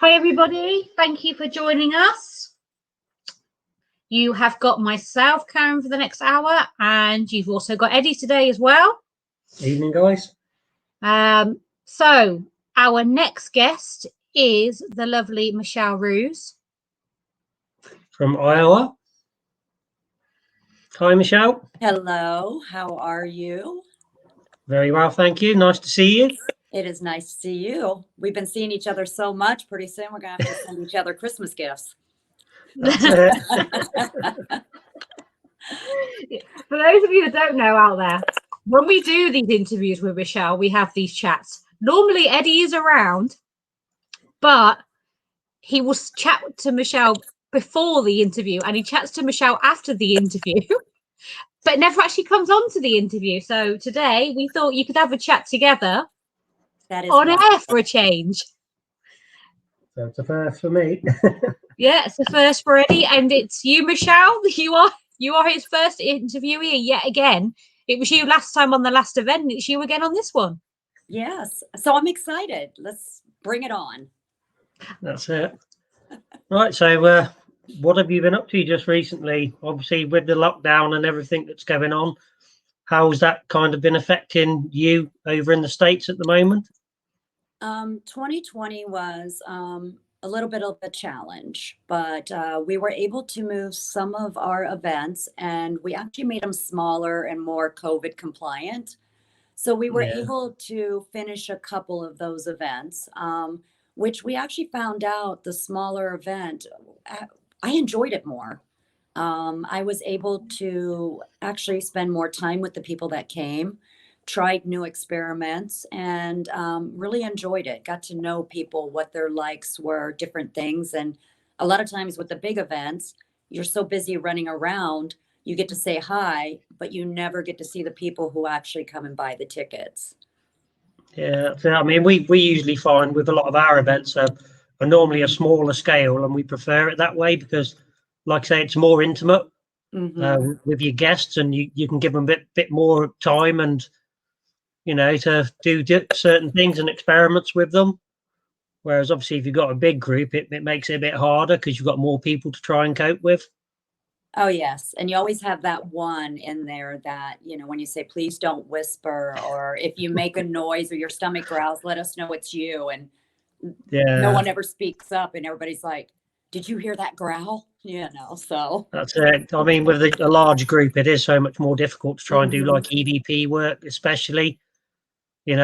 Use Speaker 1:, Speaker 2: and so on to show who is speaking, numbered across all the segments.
Speaker 1: Hi, everybody. Thank you for joining us. You have got myself, Karen, for the next hour, and you've also got Eddie today as well.
Speaker 2: Evening, guys.
Speaker 1: So our next guest is the lovely Michelle Ruse.
Speaker 2: From Iowa. Hi, Michelle.
Speaker 3: Hello, how are you?
Speaker 2: Very well, thank you. Nice to see you.
Speaker 3: It is nice to see you. We've been seeing each other so much. Pretty soon we're going to have to send each other Christmas gifts.
Speaker 2: That's it.
Speaker 1: For those of you that don't know out there, when we do these interviews with Michelle, we have these chats. Normally, Eddie is around, but he will chat to Michelle before the interview and he chats to Michelle after the interview, but never actually comes on to the interview. So today we thought you could have a chat together on air for a change.
Speaker 2: So it's a first for me.
Speaker 1: Yeah, it's the first for Eddie, and it's you, Michelle. You are his first interviewee yet again. It was you last time on the last event, and it's you again on this one.
Speaker 3: Yes. So I'm excited. Let's bring it on.
Speaker 2: That's it. Right. So what have you been up to just recently? Obviously, with the lockdown and everything that's going on, how's that kind of been affecting you over in the States at the moment?
Speaker 3: 2020 was a little bit of a challenge, but we were able to move some of our events and we actually made them smaller and more COVID compliant. So we were able to finish a couple of those events, which we actually found out the smaller event, I enjoyed it more. I was able to actually spend more time with the people that came, tried new experiments, and really enjoyed it. Got to know people, what their likes were, different things. And a lot of times with the big events, you're so busy running around, you get to say hi, but you never get to see the people who actually come and buy the tickets.
Speaker 2: Yeah, I mean, we usually find with a lot of our events are normally a smaller scale, and we prefer it that way because, like I say, it's more intimate with your guests, and you can give them a bit more time and, to do certain things and experiments with them. Whereas obviously if you've got a big group, it makes it a bit harder because you've got more people to try and cope with.
Speaker 3: Oh, yes. And you always have that one in there that, when you say, please don't whisper, or if you make a noise or your stomach growls, let us know it's you. And no one ever speaks up and everybody's like, did you hear that growl? So.
Speaker 2: That's it. I mean, with a large group, it is so much more difficult to try and do like EVP work, especially.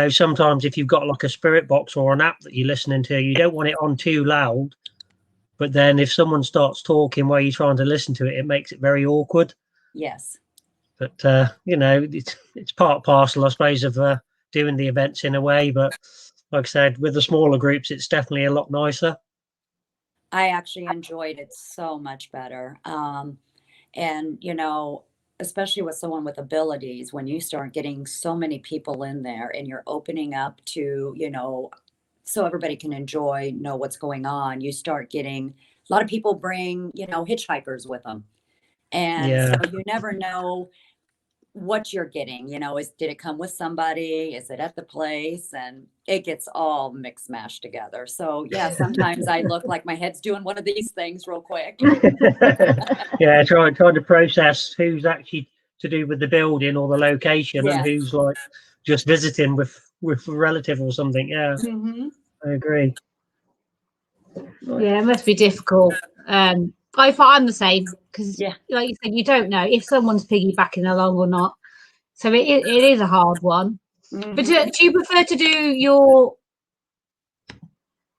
Speaker 2: Sometimes if you've got like a spirit box or an app that you're listening to, you don't want it on too loud. But then if someone starts talking while you're trying to listen to it, it makes it very awkward.
Speaker 3: Yes.
Speaker 2: But, it's part parcel, I suppose, of doing the events in a way. But like I said, with the smaller groups, it's definitely a lot nicer.
Speaker 3: I actually enjoyed it so much better. And, especially with someone with abilities, when you start getting so many people in there and you're opening up to, so everybody can know what's going on. You start getting a lot of people bring, hitchhikers with them. And so you never know what you're getting, did it come with somebody? Is it at the place? And it gets all mixed mashed together. So yeah, sometimes I look like my head's doing one of these things real quick.
Speaker 2: Yeah, trying to process who's actually to do with the building or the location and who's like just visiting with a relative or something. Yeah, I agree.
Speaker 1: Yeah, it must be difficult. I find the same because, like you said, you don't know if someone's piggybacking along or not. So it is a hard one. But do you prefer to do your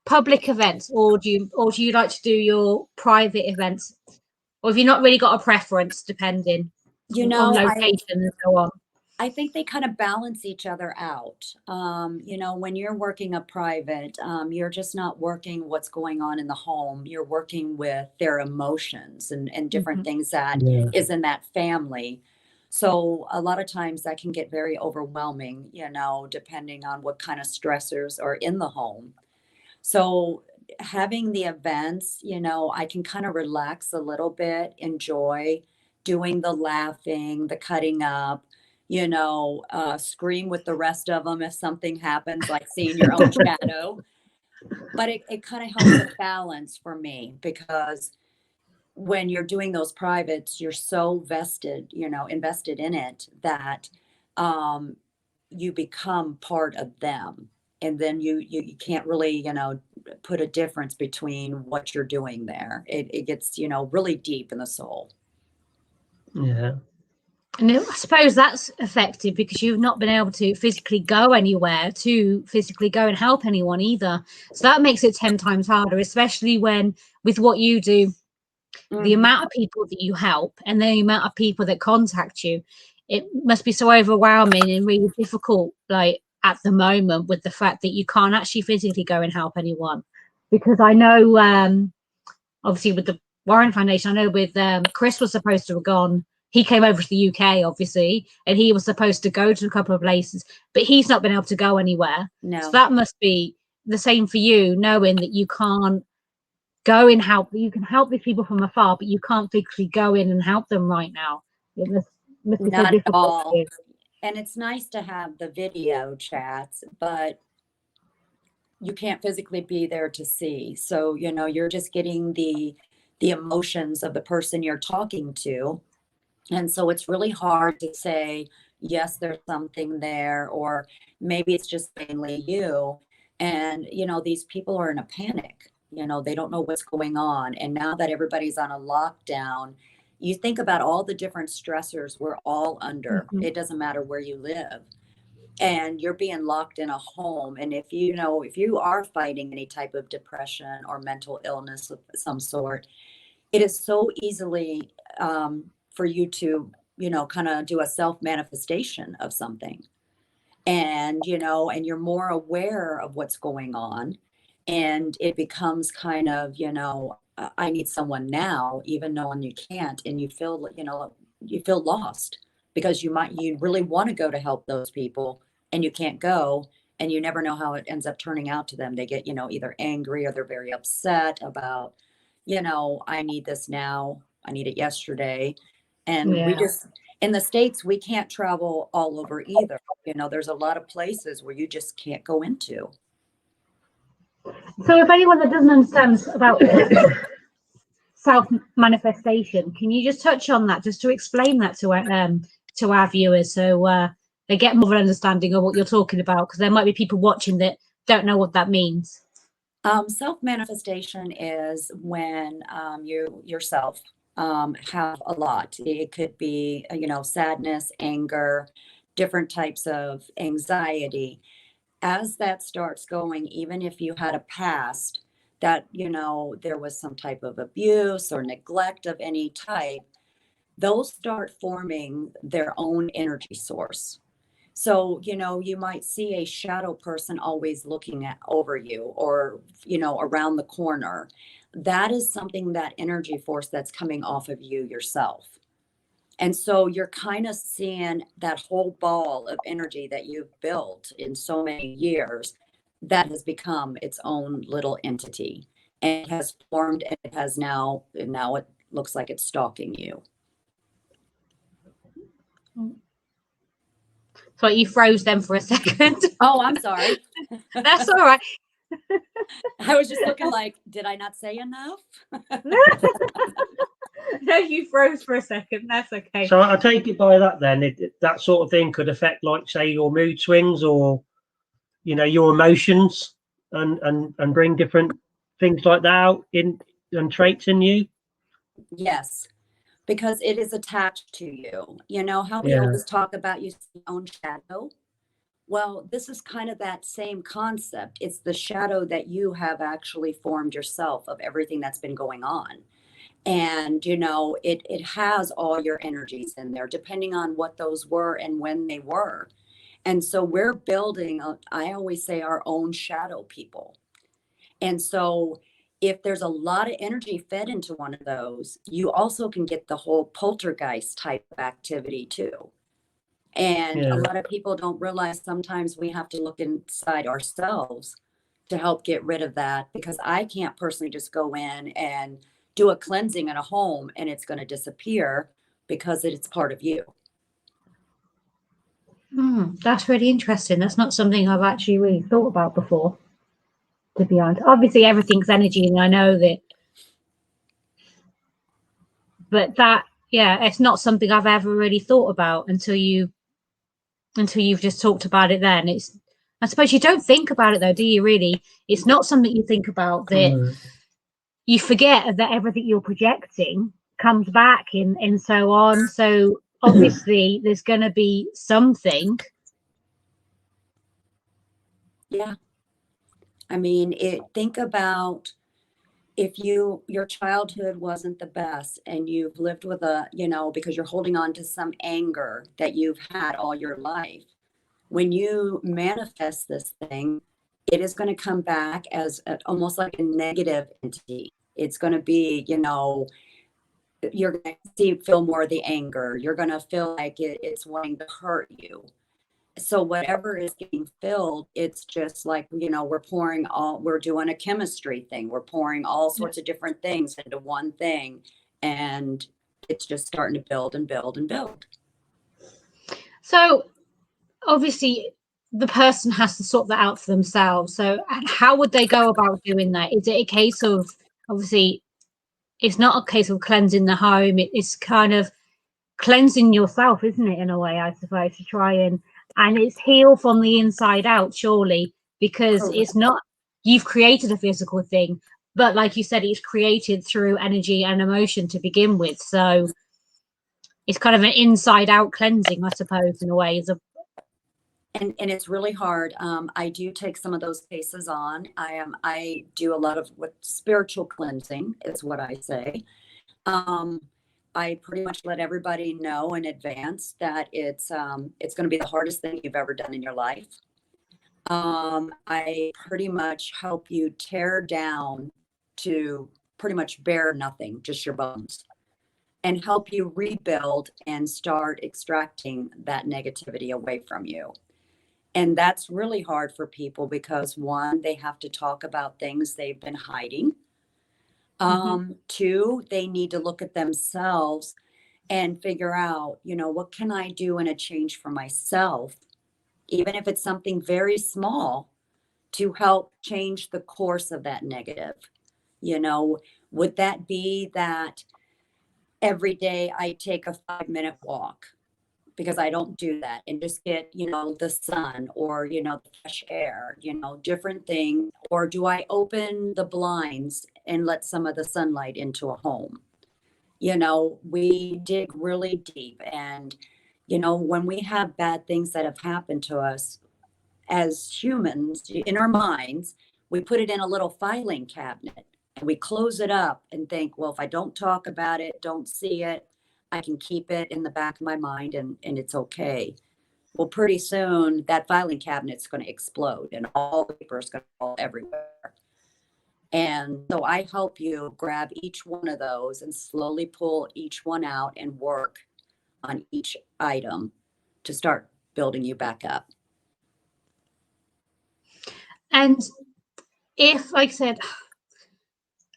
Speaker 1: public events, or do you like to do your private events, or have you not really got a preference depending on location and so on?
Speaker 3: I think they kind of balance each other out. When you're working a private, you're just not working what's going on in the home. You're working with their emotions and different things that is in that family. So a lot of times that can get very overwhelming, depending on what kind of stressors are in the home. So having the events, I can kind of relax a little bit, enjoy doing the laughing, the cutting up, scream with the rest of them if something happens, like seeing your own shadow. But it kind of helps a balance for me, because when you're doing those privates, you're so invested in it, that um, you become part of them. And then you can't really, put a difference between what you're doing there. It gets, really deep in the soul.
Speaker 2: Yeah.
Speaker 1: And I suppose that's effective because you've not been able to physically go anywhere to physically go and help anyone either. So that makes it 10 times harder, especially when with what you do, the amount of people that you help and the amount of people that contact you, it must be so overwhelming and really difficult, like at the moment, with the fact that you can't actually physically go and help anyone. Because I know, obviously, with the Warren Foundation, I know with Chris was supposed to have gone. He came over to the UK, obviously, and he was supposed to go to a couple of places, but he's not been able to go anywhere.
Speaker 3: No.
Speaker 1: So that must be the same for you, knowing that you can't go and help. You can help these people from afar, but you can't physically go in and help them right now. It must be so
Speaker 3: Not at
Speaker 1: difficult.
Speaker 3: all. And it's nice to have the video chats, but you can't physically be there to see. So, you're just getting the emotions of the person you're talking to. And so it's really hard to say, yes, there's something there, or maybe it's just mainly you. And, these people are in a panic. They don't know what's going on. And now that everybody's on a lockdown, you think about all the different stressors we're all under.
Speaker 1: Mhm.
Speaker 3: It doesn't matter where you live. And you're being locked in a home. And if you are fighting any type of depression or mental illness of some sort, it is so easily for you to, kind of do a self manifestation of something. And, and you're more aware of what's going on. And it becomes kind of, I need someone now, even knowing you can't. And you feel lost, because you really want to go to help those people and you can't go. And you never know how it ends up turning out to them. They get, either angry, or they're very upset about, I need this now. I need it yesterday. And we
Speaker 1: Yeah.
Speaker 3: just, in the States, we can't travel all over either. There's a lot of places where you just can't go into.
Speaker 1: So if anyone that doesn't understand about self manifestation, can you just touch on that, just to explain that to our viewers, so they get more of an understanding of what you're talking about? Because there might be people watching that don't know what that means.
Speaker 3: Self-manifestation is when you yourself have a lot. It could be, sadness, anger, different types of anxiety. As that starts going, even if you had a past that, there was some type of abuse or neglect of any type, those start forming their own energy source. So, you might see a shadow person always looking over you, or, around the corner. That is something, that energy force that's coming off of you yourself. And so you're kind of seeing that whole ball of energy that you've built in so many years, that has become its own little entity, and has formed, and it has now it looks like it's stalking you.
Speaker 1: So you froze them for a second.
Speaker 3: Oh, I'm sorry.
Speaker 1: That's all right.
Speaker 3: I was just looking like, did I not say enough?
Speaker 1: No, you froze for a second. That's okay.
Speaker 2: So I take it by that then, that sort of thing could affect, like, say, your mood swings, or your emotions, and bring different things like that out in and traits in you.
Speaker 3: Yes, because it is attached to you. You know how we
Speaker 2: Yeah.
Speaker 3: always talk about, you see your own shadow? Well, this is kind of that same concept. It's the shadow that you have actually formed yourself, of everything that's been going on. And, it has all your energies in there, depending on what those were and when they were. And so we're building, I always say, our own shadow people. And so if there's a lot of energy fed into one of those, you also can get the whole poltergeist type of activity too. And a lot of people don't realize sometimes we have to look inside ourselves to help get rid of that, because I can't personally just go in and do a cleansing in a home and it's going to disappear, because it's part of you.
Speaker 1: That's really interesting. That's not something I've actually really thought about before. to be honest. Obviously, everything's energy, and I know that. But that, yeah, it's not something I've ever really thought about until you've just talked about it. Then it's, I suppose you don't think about it though, do you? Really, it's not something you think about. That you forget that everything you're projecting comes back and so on. So obviously, there's going to be something.
Speaker 3: Yeah. I mean, think about if your childhood wasn't the best and you've lived with because you're holding on to some anger that you've had all your life. When you manifest this thing, it is going to come back as almost like a negative entity. It's going to be, you're going to feel more of the anger. You're going to feel like it's wanting to hurt you. So whatever is getting filled, it's just like, we're doing a chemistry thing. We're pouring all sorts of different things into one thing, and it's just starting to build and build and build.
Speaker 1: So obviously the person has to sort that out for themselves. So how would they go about doing that? Is it a case of, obviously, it's not a case of cleansing the home. It's kind of cleansing yourself, isn't it, in a way, I suppose, to try and it's heal from the inside out, surely, because
Speaker 3: Correct.
Speaker 1: It's not, you've created a physical thing, but like you said, it's created through energy and emotion to begin with. So it's kind of an inside out cleansing, I suppose, in a way.
Speaker 3: And it's really hard. I do take some of those cases on. I do a lot of what spiritual cleansing is what I say. I pretty much let everybody know in advance that it's going to be the hardest thing you've ever done in your life. I pretty much help you tear down to pretty much bare nothing, just your bones, and help you rebuild and start extracting that negativity away from you. And that's really hard for people because, one, they have to talk about things they've been hiding. Two, they need to look at themselves and figure out, what can I do in a change for myself, even if it's something very small, to help change the course of that negative. Would that be that every day I take a 5-minute walk? Because I don't do that, and just get, the sun or, the fresh air, different things. Or do I open the blinds and let some of the sunlight into a home? We dig really deep. And, when we have bad things that have happened to us as humans in our minds, we put it in a little filing cabinet and we close it up and think, well, if I don't talk about it, don't see it, I can keep it in the back of my mind and it's okay. Well, pretty soon that filing cabinet's going to explode and all the paper is going to fall everywhere. And so I help you grab each one of those and slowly pull each one out and work on each item to start building you back up.
Speaker 1: And if, like I said,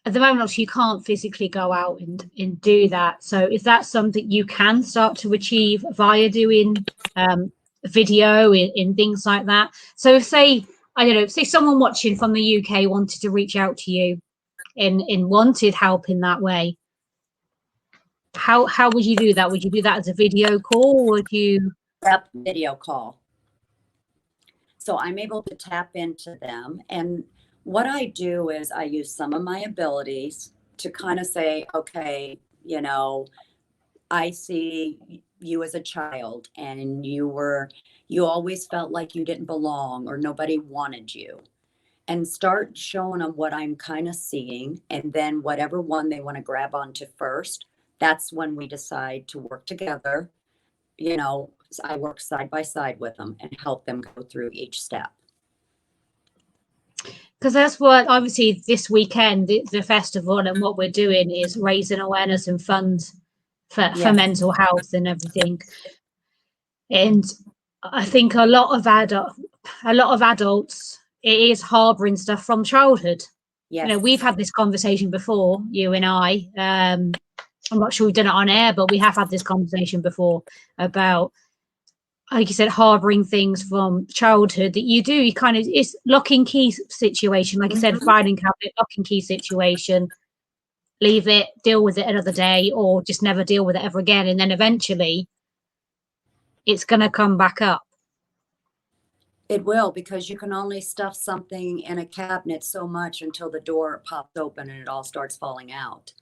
Speaker 1: at the moment, you can't physically go out and do that. So is that something you can start to achieve via doing video in things like that? So say someone watching from the UK wanted to reach out to you and wanted help in that way. How would you do that? Would you do that as a video call, or would you?
Speaker 3: Yep, video call. So I'm able to tap into them. And what I do is I use some of my abilities to kind of say, okay, I see you as a child and you always felt like you didn't belong or nobody wanted you, and start showing them what I'm kind of seeing. And then whatever one they want to grab onto first, that's when we decide to work together. I work side by side with them and help them go through each step.
Speaker 1: Because that's what, obviously, this weekend, the festival, and what we're doing is raising awareness and funds for mental health and everything. And I think a lot of adults, it is harboring stuff from childhood.
Speaker 3: Yes.
Speaker 1: We've had this conversation before, you and I. I'm not sure we've done it on air, but we have had this conversation before about like you said, harboring things from childhood that you kind of, it's lock and key situation, like you said, filing cabinet, lock and key situation, leave it, deal with it another day, or just never deal with it ever again, and then eventually it's going to come back up.
Speaker 3: It will, because you can only stuff something in a cabinet so much until the door pops open and it all starts falling out.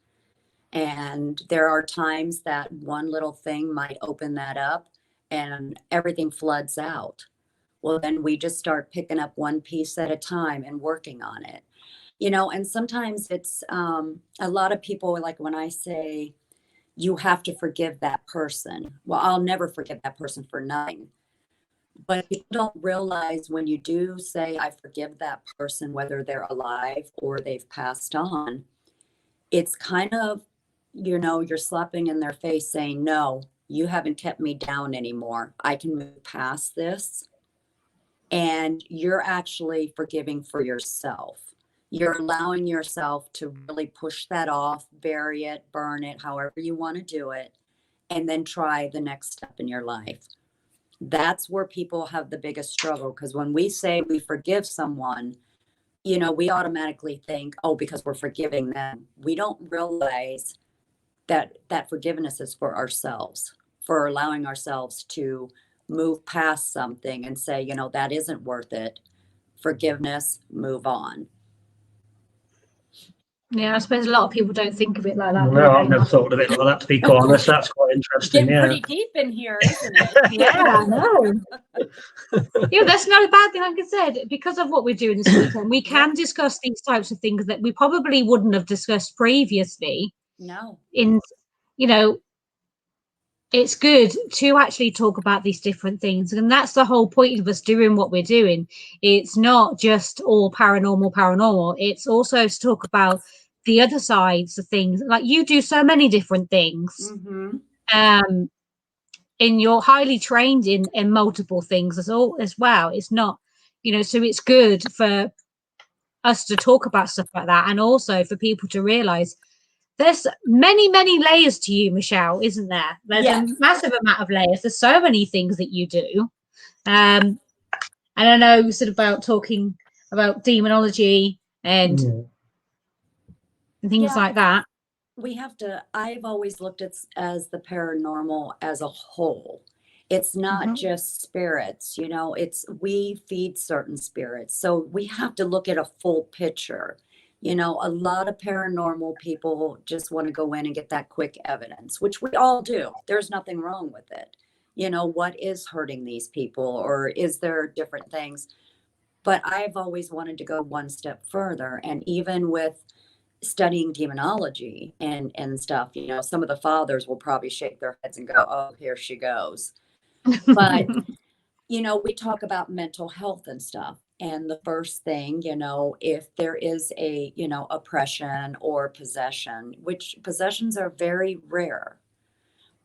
Speaker 3: And there are times that one little thing might open that up and everything floods out. Well, then we just start picking up one piece at a time and working on it. You know, and sometimes it's a lot of people, like when I say you have to forgive that person. Well, I'll never forgive that person for nothing. But people don't realize when you do say, I forgive that person, whether they're alive or they've passed on, it's kind of, you know, you're slapping in their face saying, no, you haven't kept me down anymore. I can move past this. And you're actually forgiving for yourself. You're allowing yourself to really push that off, bury it, burn it, however you want to do it, and then try the next step in your life. That's where people have the biggest struggle, because when we say we forgive someone, you know, we automatically think, oh, because we're forgiving them. We don't realize that that forgiveness is for ourselves, for allowing ourselves to move past something and say, you know, that isn't worth it. Forgiveness, move on.
Speaker 1: Yeah, I suppose a lot of people don't think of it like that.
Speaker 2: No, I've never thought of it like that, to be quite honest. That's quite interesting.
Speaker 3: Getting
Speaker 2: Yeah.
Speaker 3: pretty deep in here, isn't it?
Speaker 1: Yeah, I know. Yeah, that's not a bad thing. Like I said, because of what we're doing this weekend, we can discuss these types of things that we probably wouldn't have discussed previously.
Speaker 3: No.
Speaker 1: In, you know, it's good to actually talk about these different things, and that's the whole point of us doing what we're doing. It's not just all paranormal. It's also to talk about the other sides of things. Like you do so many different things. And you're highly trained in multiple things as well. It's not, you know, so it's good for us to talk about stuff like that, and also for people to realize there's many layers to you, Michelle, isn't there? There's a massive amount of layers. There's so many things that you do. And I know sort of about talking about demonology and things like that.
Speaker 3: We have to, I've always looked at as the paranormal as a whole. It's not just spirits, you know, it's, we feed certain spirits. So we have to look at a full picture. You know, a lot of paranormal people just want to go in and get that quick evidence, which we all do. There's nothing wrong with it. You know, what is hurting these people, or is there different things? But I've always wanted to go one step further. And even with studying demonology and stuff, you know, some of the fathers will probably shake their heads and go, oh, here she goes. But, you know, we talk about mental health and stuff. And the first thing, you know, if there is a, you know, oppression or possession, which possessions are very rare.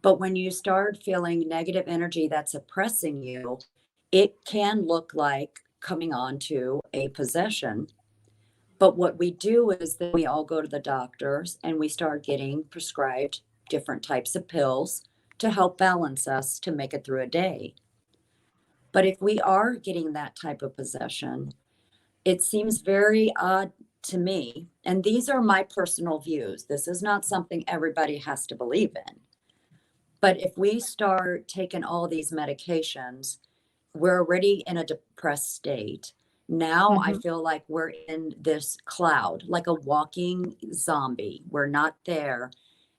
Speaker 3: But when you start feeling negative energy that's oppressing you, it can look like coming on to a possession. But what we do is that we all go to the doctors and we start getting prescribed different types of pills to help balance us to make it through a day. But if we are getting that type of possession, it seems very odd to me. And these are my personal views. This is not something everybody has to believe in. But if we start taking all these medications, we're already in a depressed state. Now I feel like we're in this cloud, like a walking zombie. We're not there.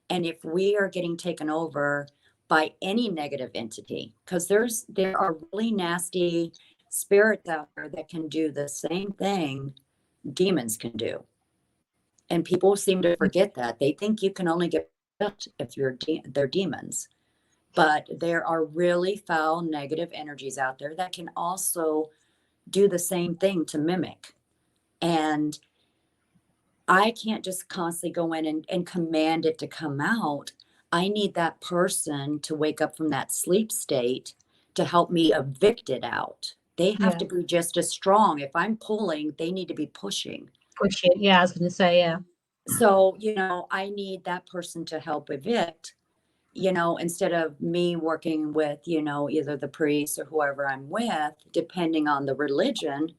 Speaker 3: And if we are getting taken over by any negative entity, because there are really nasty spirits out there that can do the same thing demons can do. And people seem to forget that. They think you can only get if they're demons. But there are really foul negative energies out there that can also do the same thing to mimic. And I can't just constantly go in and command it to come out. I need that person to wake up from that sleep state to help me evict it out. They have to be just as strong. If I'm pulling, they need to be pushing.
Speaker 1: Pushing. Yeah, I was going to say, yeah.
Speaker 3: So, you know, I need that person to help evict. you know, instead of me working with, you know, either the priest or whoever I'm with, depending on the religion,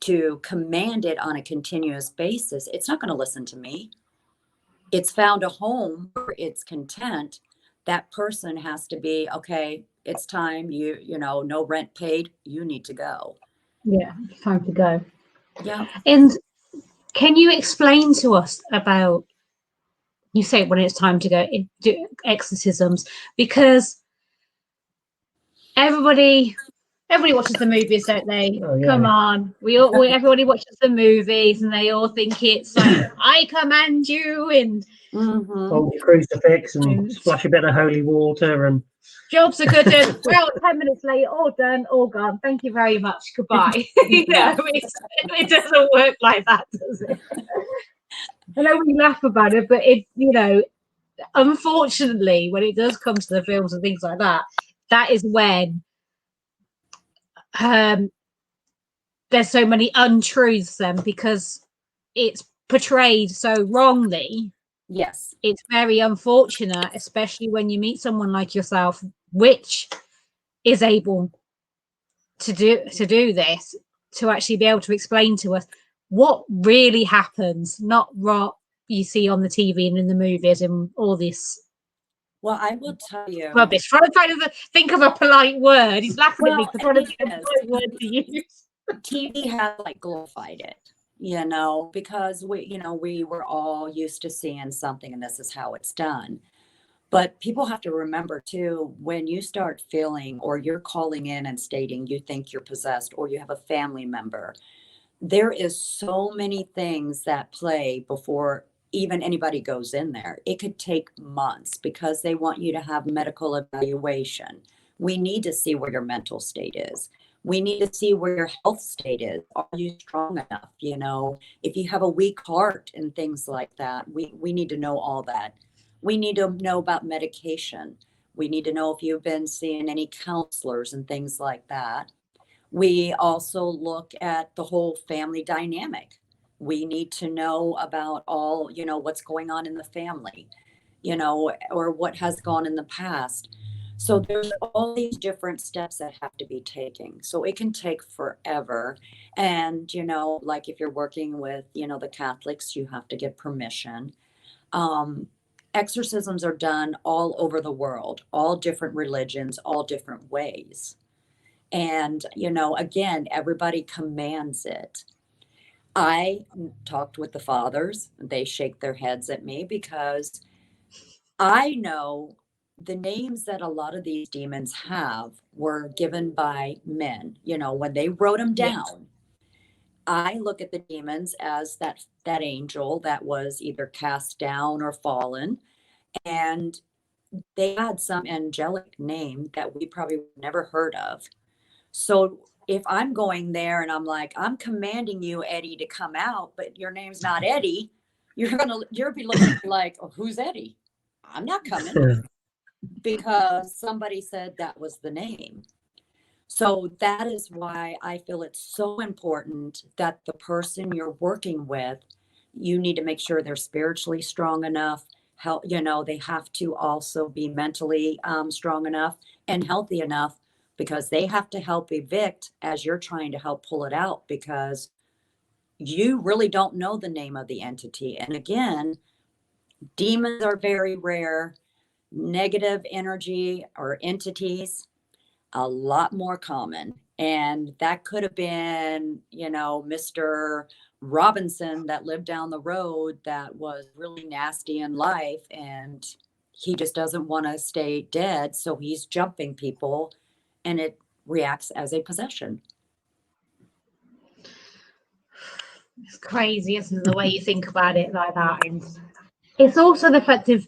Speaker 3: to command it on a continuous basis, it's not going to listen to me. It's found a home where it's content. That person has to be, okay, it's time, you know, no rent paid, you need to go.
Speaker 1: Yeah, it's time to go.
Speaker 3: Yeah.
Speaker 1: And can you explain to us about, you say when it's time to go, do exorcisms, because everybody watches the movies, don't they?
Speaker 2: Oh, yeah.
Speaker 1: Come on, everybody watches the movies, and they all think it's like I command you, and
Speaker 2: hold your crucifix and splash a bit of holy water, and
Speaker 1: jobs are good. And well, 10 minutes later, all done, all gone. Thank you very much. Goodbye. You know, it doesn't work like that, does it? I know we laugh about it, but it, you know, unfortunately, when it does come to the films and things like that, that is when there's so many untruths then, because it's portrayed so wrongly.
Speaker 3: Yes.
Speaker 1: It's very unfortunate, especially when you meet someone like yourself, which is able to do this, to actually be able to explain to us what really happens, not what you see on the TV and in the movies and all this.
Speaker 3: Well, I will tell you.
Speaker 1: Rubbish. Trying to think of a polite word. He's laughing at me because I'm trying to think of a polite word to use.
Speaker 3: TV has like glorified it, you know, because we were all used to seeing something and this is how it's done. But people have to remember too, when you start feeling or you're calling in and stating you think you're possessed or you have a family member, there is so many things that play before even anybody goes in there. It could take months because they want you to have medical evaluation. We need to see where your mental state is. We need to see where your health state is. Are you strong enough? You know, if you have a weak heart and things like that, we need to know all that. We need to know about medication. We need to know if you've been seeing any counselors and things like that. We also look at the whole family dynamic. We need to know about all, you know, what's going on in the family, you know, or what has gone in the past. So there's all these different steps that have to be taken. So it can take forever. And, you know, like if you're working with, you know, the Catholics, you have to get permission. Exorcisms are done all over the world, all different religions, all different ways. And, you know, again, everybody commands it. I talked with the fathers. They shake their heads at me because I know the names that a lot of these demons have were given by men. You know, when they wrote them down, I look at the demons as that angel that was either cast down or fallen. And they had some angelic name that we probably never heard of. So if I'm going there and I'm like, I'm commanding you, Eddie, to come out, but your name's not Eddie, you'll be looking like, oh, who's Eddie? I'm not coming because somebody said that was the name. So that is why I feel it's so important that the person you're working with, you need to make sure they're spiritually strong enough. You know, they have to also be mentally strong enough and healthy enough, because they have to help evict as you're trying to help pull it out, because you really don't know the name of the entity. And again, demons are very rare. Negative energy or entities, a lot more common. And that could have been, you know, Mr. Robinson that lived down the road that was really nasty in life, and he just doesn't want to stay dead. So he's jumping people, and it reacts as a possession.
Speaker 1: It's crazy, isn't it, the way you think about it like that? And it's also the fact of,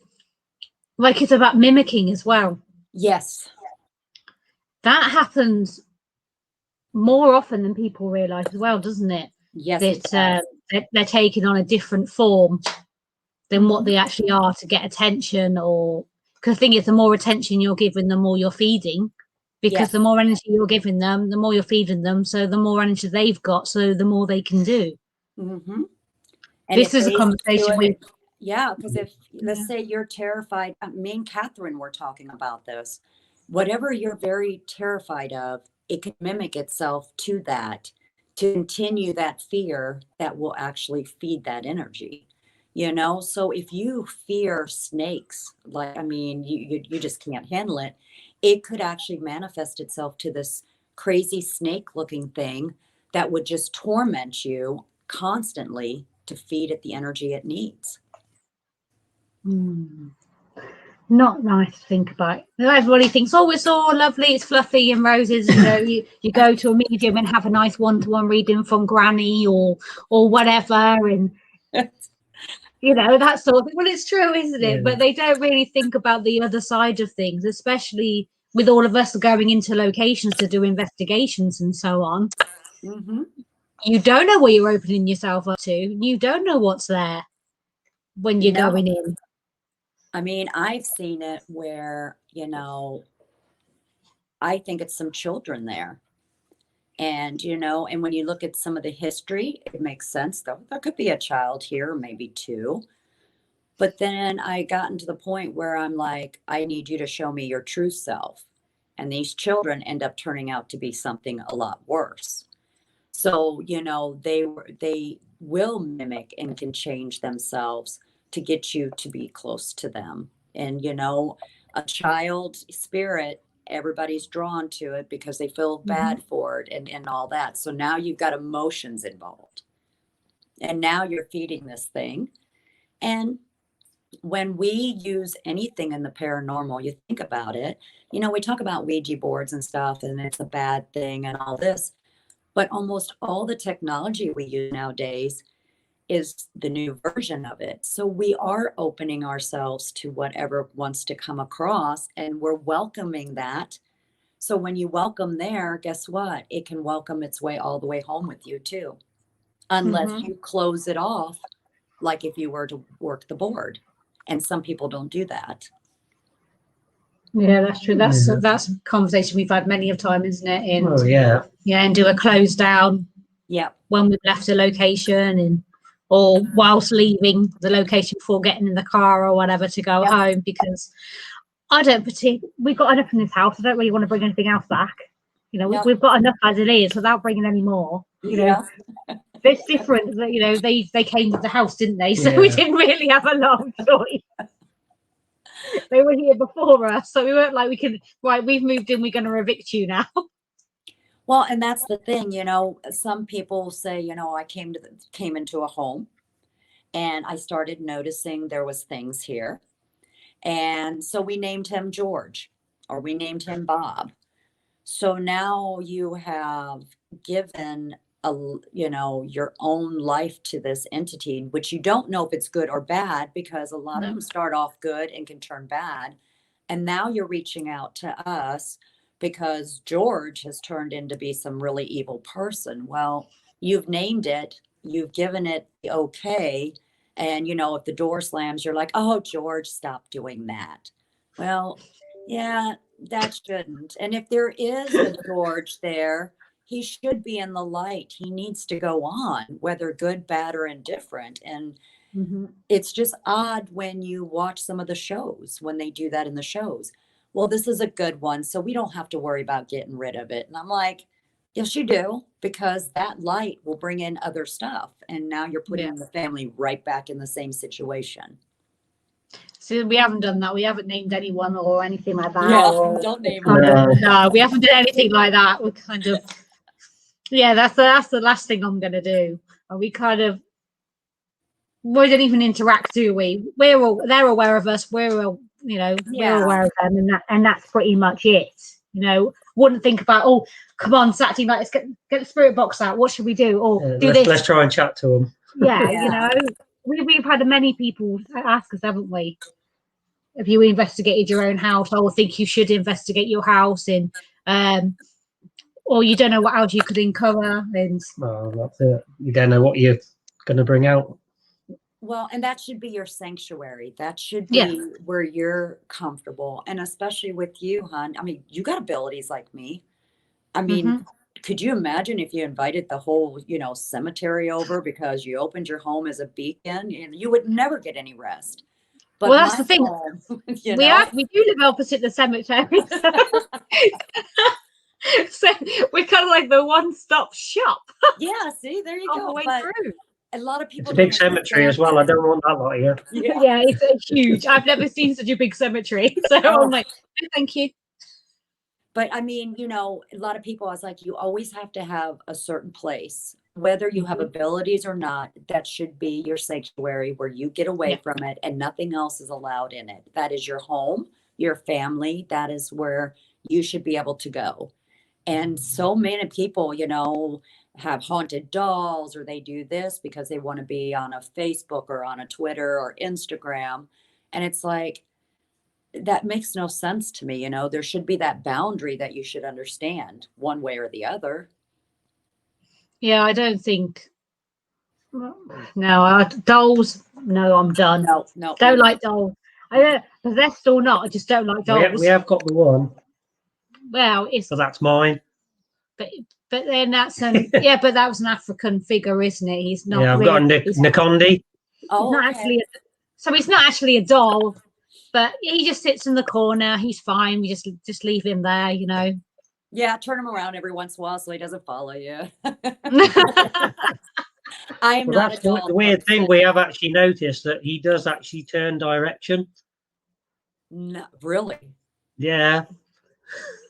Speaker 1: like, it's about mimicking as well.
Speaker 3: Yes.
Speaker 1: That happens more often than people realize as well, doesn't it?
Speaker 3: Yes.
Speaker 1: That they're taking on a different form than what they actually are to get attention, or because the thing is, the more attention you're giving, the more you're feeding, because the more energy you're giving them, the more you're feeding them, so the more energy they've got, so the more they can do.
Speaker 3: And
Speaker 1: this is a conversation
Speaker 3: Yeah, because if let's say you're terrified, me and Catherine were talking about this. Whatever you're very terrified of, it can mimic itself to that, to continue that fear that will actually feed that energy. So if you fear snakes, like I mean, you just can't handle it, it could actually manifest itself to this crazy snake looking thing that would just torment you constantly to feed it the energy it needs.
Speaker 1: Not nice to think about. Everybody thinks, oh, it's all lovely, it's fluffy and roses. You go to a medium and have a nice one-to-one reading from Granny or whatever, and that sort of thing. Well, it's true, isn't it? But they don't really think about the other side of things, especially with all of us going into locations to do investigations and so on.
Speaker 3: Mm-hmm.
Speaker 1: You don't know what you're opening yourself up to. You don't know what's there when you're going in.
Speaker 3: I mean, I've seen it where, I think it's some children there. And, and when you look at some of the history, it makes sense. Though there could be a child here, maybe two. But then I gotten to the point where I'm like, I need you to show me your true self. And these children end up turning out to be something a lot worse. So, they will mimic and can change themselves to get you to be close to them. And, a child spirit, everybody's drawn to it because they feel bad for it and all that. So now you've got emotions involved. And now you're feeding this thing. And when we use anything in the paranormal, you think about it, we talk about Ouija boards and stuff, and it's a bad thing and all this. But almost all the technology we use nowadays is the new version of it. So we are opening ourselves to whatever wants to come across, and we're welcoming that. So when you welcome there, guess what? It can welcome its way all the way home with you too, unless you close it off, like if you were to work the board. And some people don't do that.
Speaker 1: Yeah, that's true. That's a conversation we've had many of time, isn't it?
Speaker 2: And,
Speaker 1: and do a close down.
Speaker 3: Yeah.
Speaker 1: When we've left a location or whilst leaving the location before getting in the car or whatever to go home, because we've got enough in this house. I don't really want to bring anything else back. We've got enough as it is without bringing any more. It's different that they came with the house, didn't they? So we didn't really have a lot of choice. They were here before us, so we weren't like we've moved in, we're going to evict you now.
Speaker 3: Well, and that's the thing, some people say, I came into a home and I started noticing there was things here. And so we named him George, or we named him Bob. So now you have given your own life to this entity, which you don't know if it's good or bad, because a lot of them start off good and can turn bad. And now you're reaching out to us because George has turned into be some really evil person. Well, you've named it, you've given it the okay. And, if the door slams, you're like, oh, George, stop doing that. Well, yeah, that shouldn't. And if there is a George there, he should be in the light. He needs to go on, whether good, bad, or indifferent. And it's just odd when you watch some of the shows, when they do that in the shows. Well, this is a good one, so we don't have to worry about getting rid of it. And I'm like, yes, you do, because that light will bring in other stuff. And now you're putting the family right back in the same situation.
Speaker 1: So we haven't done that. We haven't named anyone or anything like that.
Speaker 3: Yeah, don't name them.
Speaker 1: No, we haven't done anything like that. We're kind of, that's the last thing I'm going to do. And we don't even interact, do we? They're aware of us. We're aware of them, and that's pretty much it. Wouldn't think about, oh, come on, Saturday night, let's get the spirit box out. What should we do? Or do this.
Speaker 2: Let's try and chat to them.
Speaker 1: We've had many people ask us, haven't we? Have you investigated your own house? I think you should investigate your house, and or you don't know what else you could uncover. And
Speaker 2: that's it. You don't know what you're going to bring out.
Speaker 3: Well, and that should be your sanctuary. That should be where you're comfortable. And especially with you, hon. I mean, you got abilities like me. I mean, could you imagine if you invited the whole, cemetery over because you opened your home as a beacon, and you would never get any rest. But
Speaker 1: Well, that's
Speaker 3: my
Speaker 1: the thing.
Speaker 3: home,
Speaker 1: We do live opposite the cemetery. So we're kind of like the one-stop shop.
Speaker 3: Yeah, see, there you
Speaker 1: all
Speaker 3: go.
Speaker 1: the way
Speaker 3: But
Speaker 1: through.
Speaker 3: a lot of
Speaker 2: It's
Speaker 3: people
Speaker 2: a big
Speaker 3: don't
Speaker 2: cemetery as
Speaker 3: understand
Speaker 2: well. I
Speaker 3: that.
Speaker 2: don't want that lot here.
Speaker 3: Yeah.
Speaker 1: Yeah, it's huge. I've never seen such a big cemetery. So
Speaker 3: Oh.
Speaker 1: I'm like, no, thank you.
Speaker 3: But I mean, a lot of people, I was like, you always have to have a certain place, whether you have abilities or not, that should be your sanctuary where you get away from it and nothing else is allowed in it. That is your home, your family. That is where you should be able to go. And so many people, have haunted dolls, or they do this because they want to be on a Facebook or on a Twitter or Instagram. And it's like, that makes no sense to me. There should be that boundary that you should understand one way or the other.
Speaker 1: Yeah, I don't think. No, dolls. No, I'm done.
Speaker 3: No.
Speaker 1: Don't like dolls. I don't, possessed or not, I just don't like dolls.
Speaker 2: We have got the one.
Speaker 1: Well, it's
Speaker 2: So that's mine.
Speaker 1: but then that's yeah, but that was an African figure, isn't it? He's not.
Speaker 2: Yeah, I've
Speaker 1: really,
Speaker 2: got a Nikondi.
Speaker 1: He's not actually. So he's not actually a doll, but he just sits in the corner. He's fine. We just leave him there,
Speaker 3: Yeah, turn him around every once in a while so he doesn't follow you. I am not a doll.
Speaker 2: The weird thing, we have actually noticed that he does actually turn direction.
Speaker 3: No, really?
Speaker 2: Yeah.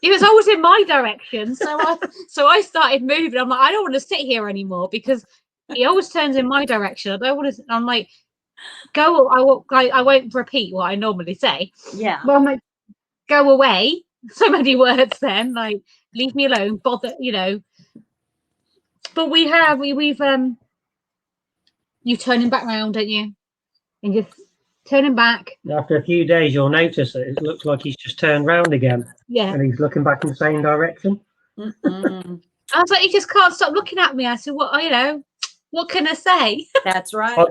Speaker 1: He was always in my direction, so I started moving. I'm like, I don't want to sit here anymore because he always turns in my direction. I don't want to. I'm like, go. I won't repeat what I normally say.
Speaker 3: Yeah.
Speaker 1: But I'm like, go away. So many words. Then like, leave me alone. Bother, But we've you turn him back round, don't you? And just turn him back.
Speaker 2: After a few days, you'll notice that it looks like he's just turned round again.
Speaker 1: Yeah.
Speaker 2: And he's looking back in the same direction.
Speaker 3: Mm-mm.
Speaker 1: I was like, he just can't stop looking at me. I said, what can I say?
Speaker 3: That's right.
Speaker 2: I've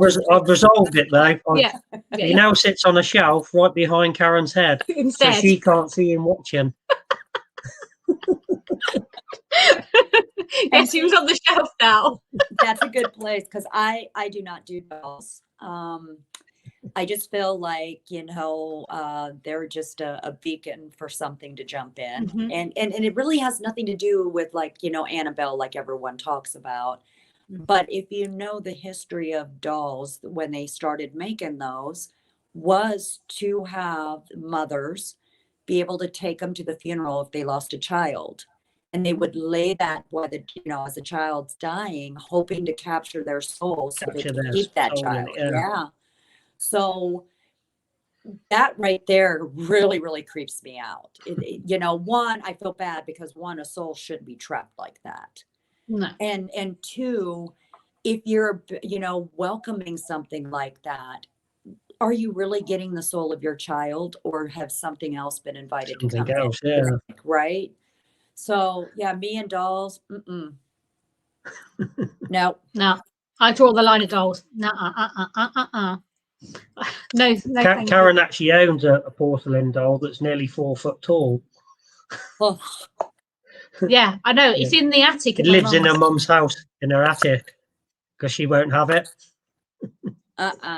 Speaker 2: resolved it though.
Speaker 1: Yeah.
Speaker 2: He now sits on a shelf right behind Karen's head.
Speaker 1: Instead.
Speaker 2: So she can't see him watching.
Speaker 1: Yes, he was on the shelf now.
Speaker 3: That's a good place because I do not do dolls. I just feel like, they're just a beacon for something to jump in.
Speaker 1: Mm-hmm.
Speaker 3: And it really has nothing to do with Annabelle, like everyone talks about. Mm-hmm. But if you know the history of dolls, when they started making those, was to have mothers be able to take them to the funeral if they lost a child. And they would lay that as the child's dying, hoping to capture their soul so they could keep that child. Yeah. So that right there really, really creeps me out. One, I feel bad because a soul shouldn't be trapped like that.
Speaker 1: No.
Speaker 3: And two, if you're, welcoming something like that, are you really getting the soul of your child, or have something else been invited to come in?
Speaker 2: Yeah.
Speaker 3: Right. So yeah, me and dolls. No.
Speaker 1: I draw the line at dolls. No.
Speaker 2: Karen actually owns a porcelain doll that's nearly 4 foot tall.
Speaker 3: Oh.
Speaker 1: Yeah, I know. It's in the attic.
Speaker 2: It lives in her mum's house in her attic because she won't have it.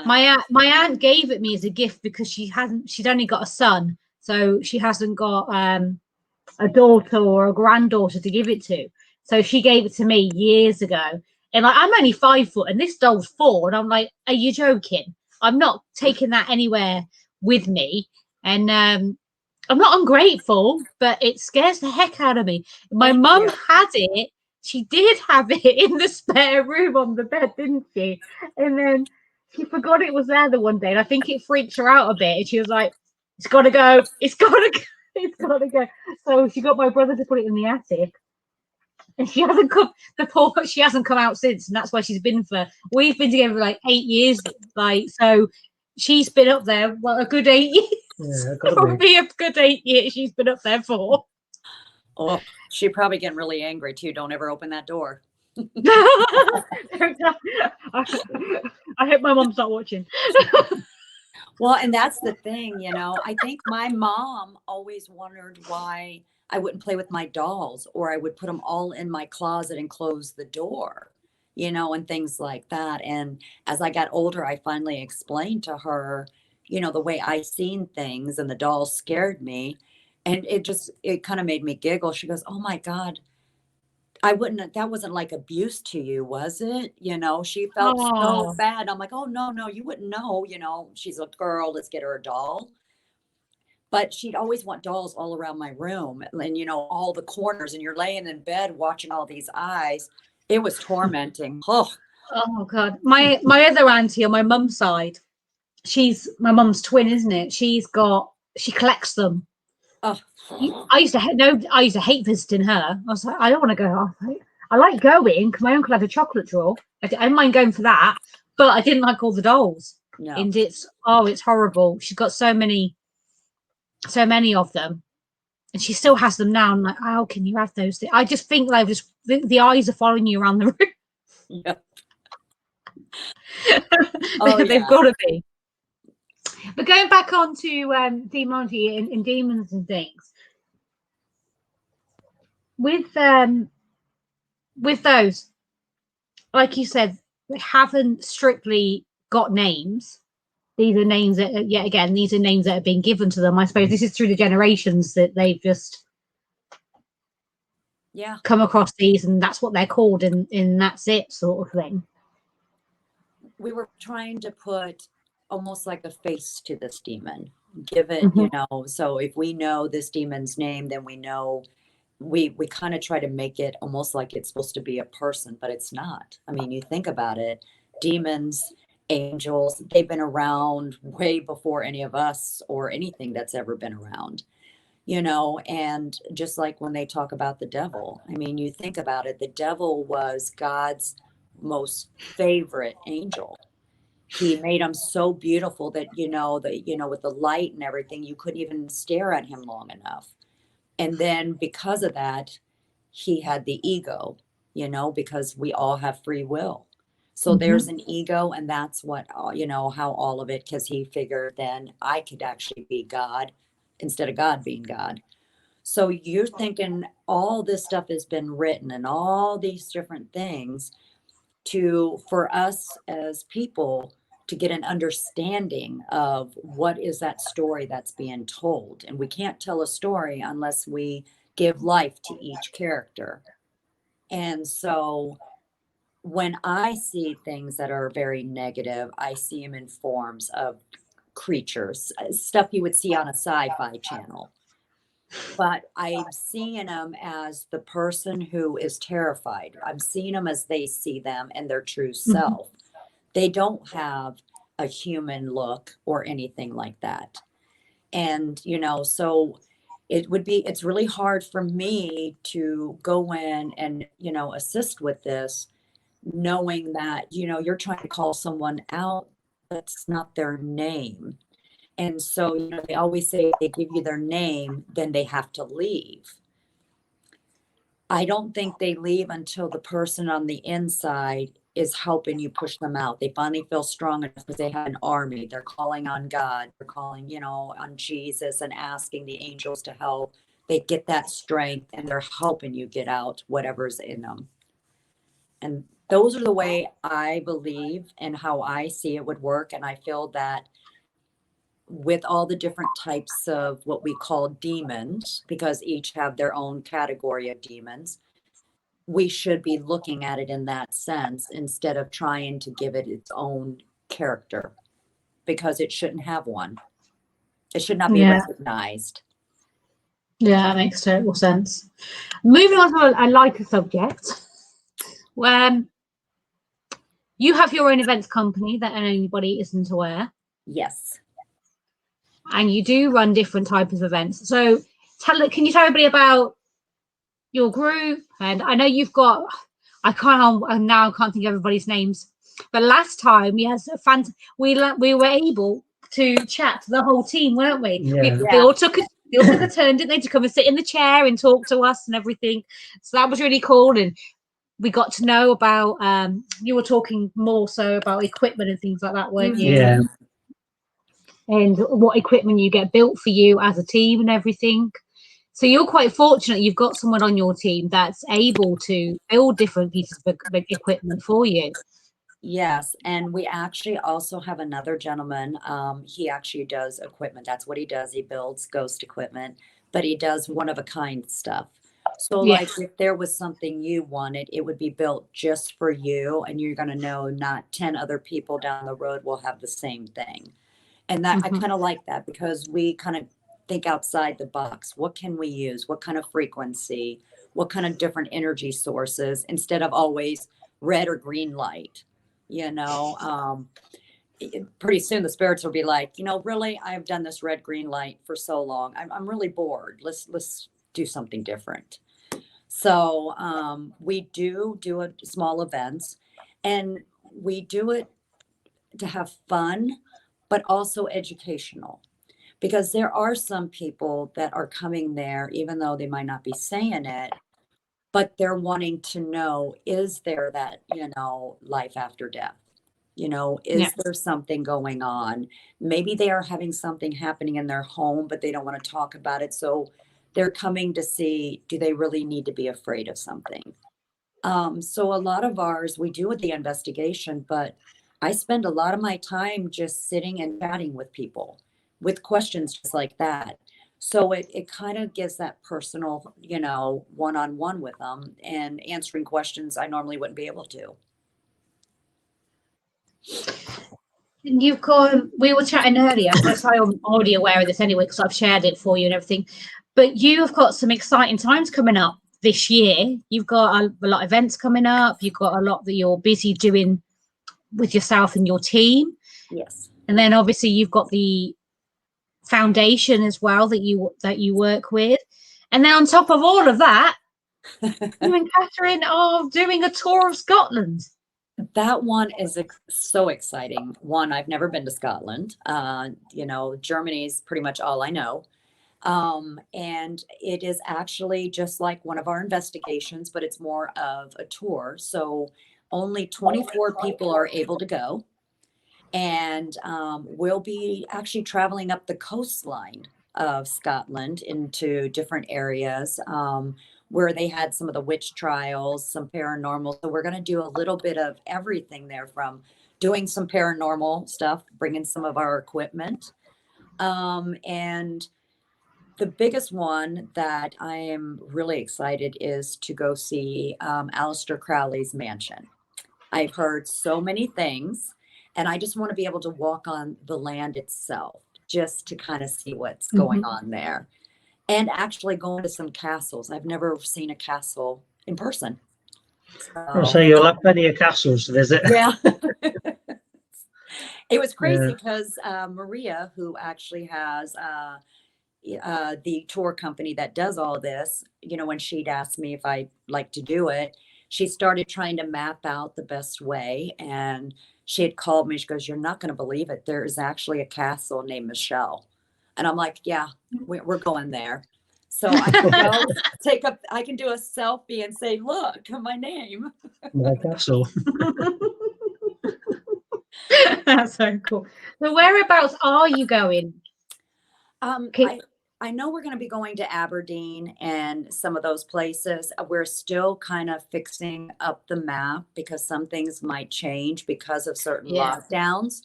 Speaker 1: My aunt gave it me as a gift because she'd only got a son, so she hasn't got a daughter or a granddaughter to give it to. So she gave it to me years ago. And I'm only 5 foot and this doll's 4. And I'm like, are you joking? I'm not taking that anywhere with me. And I'm not ungrateful, but it scares the heck out of me. My mum had it. She did have it in the spare room on the bed, didn't she? And then she forgot it was there the one day. And I think it freaked her out a bit. And she was like, it's got to go. It's got to go. It's got to go. So she got my brother to put it in the attic. And she hasn't come out since. And that's why we've been together for like 8 years. So she's been up there, a good 8 years. Yeah, probably a good 8 years she's been up there for.
Speaker 3: Oh, she's probably getting really angry too. Don't ever open that door.
Speaker 1: I hope my mom's not watching.
Speaker 3: Well, and that's the thing, you know, I think my mom always wondered why I wouldn't play with my dolls, or I would put them all in my closet and close the door, you know, and things like that. And as I got older, I finally explained to her, you know, the way I seen things, and the dolls scared me. And it kind of made me giggle. She goes, "Oh my God, I wouldn't, that wasn't like abuse to you, was it?" You know, she felt so
Speaker 1: Oh,
Speaker 3: bad. I'm like, "Oh, no, no, you wouldn't know. You know, she's a girl. Let's get her a doll." But she'd always want dolls all around my room, and, you know, all the corners, and you're laying in bed watching all these eyes. It was tormenting. Oh,
Speaker 1: oh God. My other auntie on my mum's side, she's my mum's twin, isn't it? She collects them.
Speaker 3: oh,
Speaker 1: I used to no, I used to hate visiting her. I was like, I don't want to go. I like going because my uncle had a chocolate drawer. I didn't mind going for that, but I didn't like all the dolls.
Speaker 3: no.
Speaker 1: And it's horrible. She's got so many of them, and she still has them now. I'm like, how can you have those? I just think like the eyes are following you around the room.
Speaker 3: Yeah. Oh,
Speaker 1: They've
Speaker 3: yeah.
Speaker 1: got to be. But going back on to demonology and demons and things, with those, like you said, they haven't strictly got names. These are names that, yet again, these are names that have been given to them. I suppose this is through the generations that they've just come across these, and that's what they're called, and that's it, sort of thing.
Speaker 3: We were trying to put almost like a face to this demon, give it, you know, so if we know this demon's name, then we know, we kind of try to make it almost like it's supposed to be a person, but it's not. I mean, you think about it, demons, angels, they've been around way before any of us or anything that's ever been around, you know. And just like when they talk about the devil, I mean, you think about it, the devil was God's most favorite angel. He made him so beautiful that, you know, with the light and everything, you couldn't even stare at him long enough. And then because of that, he had the ego, you know, because we all have free will. So there's an ego, and that's what, you know, how all of it, because he figured then I could actually be God instead of God being God. So you're thinking all this stuff has been written, and all these different things for us as people to get an understanding of what is that story that's being told. And we can't tell a story unless we give life to each character. And so when I see things that are very negative, I see them in forms of creatures, stuff you would see on a sci-fi channel. But I'm seeing them as the person who is terrified. I'm seeing them as they see them and their true self. They don't have a human look or anything like that. And, you know, so it's really hard for me to go in and, you know, assist with this, knowing that, you know, you're trying to call someone out, that's not their name. And so, you know, they always say if they give you their name, then they have to leave. I don't think they leave until the person on the inside is helping you push them out. They finally feel strong enough because they have an army. They're calling on God. They're calling, you know, on Jesus and asking the angels to help. They get that strength, and they're helping you get out whatever's in them. And those are the way I believe and how I see it would work. And I feel that with all the different types of what we call demons, because each have their own category of demons, we should be looking at it in that sense instead of trying to give it its own character, because it shouldn't have one. It should not be recognized.
Speaker 1: Yeah, that makes total sense. Moving on to a lighter subject, when you have your own events company that anybody isn't aware.
Speaker 3: Yes.
Speaker 1: And you do run different types of events. So can you tell everybody about your group? And I know you've got, I can't think of everybody's names, but last time we were able to chat to the whole team, weren't we? They all took a turn, didn't they, to come and sit in the chair and talk to us and everything. So that was really cool. And we got to know about, you were talking more so about equipment and things like that, weren't you?
Speaker 2: Yeah.
Speaker 1: and what equipment you get built for you as a team and everything. So you're quite fortunate you've got someone on your team that's able to build different pieces of equipment for you.
Speaker 3: Yes, and we actually also have another gentleman. He actually does equipment. That's what he does. He builds ghost equipment, but he does one of a kind stuff. So, like, if there was something you wanted, it would be built just for you, and you're going to know not 10 other people down the road will have the same thing. And that I kind of like that because we kind of think outside the box. What can we use? What kind of frequency? What kind of different energy sources instead of always red or green light? You know, pretty soon the spirits will be like, really, I've done this red green light for so long. I'm really bored. Let's do something different. So we do small events, and we do it to have fun, but also educational. Because there are some people that are coming there, even though they might not be saying it, but they're wanting to know, is there that, life after death? Is there something going on? Maybe they are having something happening in their home, but they don't want to talk about it. So they're coming to see, do they really need to be afraid of something? So a lot of ours, we do with the investigation, but I spend a lot of my time just sitting and chatting with people with questions just like that. So it kind of gives that personal, one-on-one with them and answering questions I normally wouldn't be able to.
Speaker 1: You've got, we were chatting earlier, so I'm already aware of this anyway because I've shared it for you and everything, but you've got some exciting times coming up this year. You've got a lot of events coming up. You've got a lot that you're busy doing with yourself and your team.
Speaker 3: Yes.
Speaker 1: And then obviously you've got the foundation as well that you work with. And then on top of all of that, you and Catherine are doing a tour of Scotland.
Speaker 3: That one is so exciting. One, I've never been to Scotland. Germany is pretty much all I know. And it is actually just like one of our investigations, but it's more of a tour. So only 24 people are able to go. And we'll be actually traveling up the coastline of Scotland into different areas where they had some of the witch trials, some paranormal. So we're going to do a little bit of everything there, from doing some paranormal stuff, bringing some of our equipment. And the biggest one that I am really excited is to go see Aleister Crowley's mansion. I've heard so many things, and I just want to be able to walk on the land itself just to kind of see what's going on there. And actually going to some castles. I've never seen a castle in person.
Speaker 2: So you'll have plenty of castles to visit.
Speaker 3: Yeah. It was crazy because Maria, who actually has the tour company that does all this, when she'd asked me if I'd like to do it, she started trying to map out the best way. And she had called me. She goes, "You're not going to believe it. There is actually a castle named Michelle." And I'm like, "Yeah, we're going there." So I can go I can do a selfie and say, "Look, my name."
Speaker 2: My castle.
Speaker 1: That's so cool. So whereabouts are you going?
Speaker 3: I know we're going to be going to Aberdeen and some of those places. We're still kind of fixing up the map because some things might change because of certain lockdowns.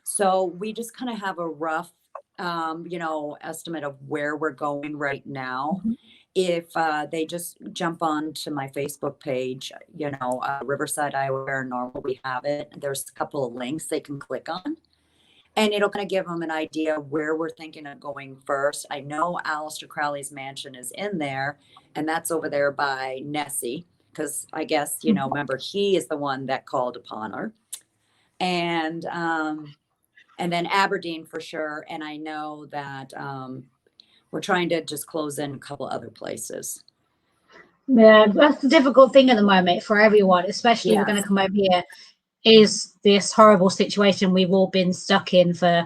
Speaker 3: So we just kind of have a rough, estimate of where we're going right now. If they just jump on to my Facebook page, Riverside, Iowa Paranormal, we have it. There's a couple of links they can click on. And it'll kind of give them an idea of where we're thinking of going first. I know Aleister Crowley's mansion is in there, and that's over there by Nessie, because I guess, remember, he is the one that called upon her. And then Aberdeen for sure. And I know that we're trying to just close in a couple other places.
Speaker 1: Yeah, that's the difficult thing at the moment for everyone, especially if we're going to come over here, is this horrible situation we've all been stuck in for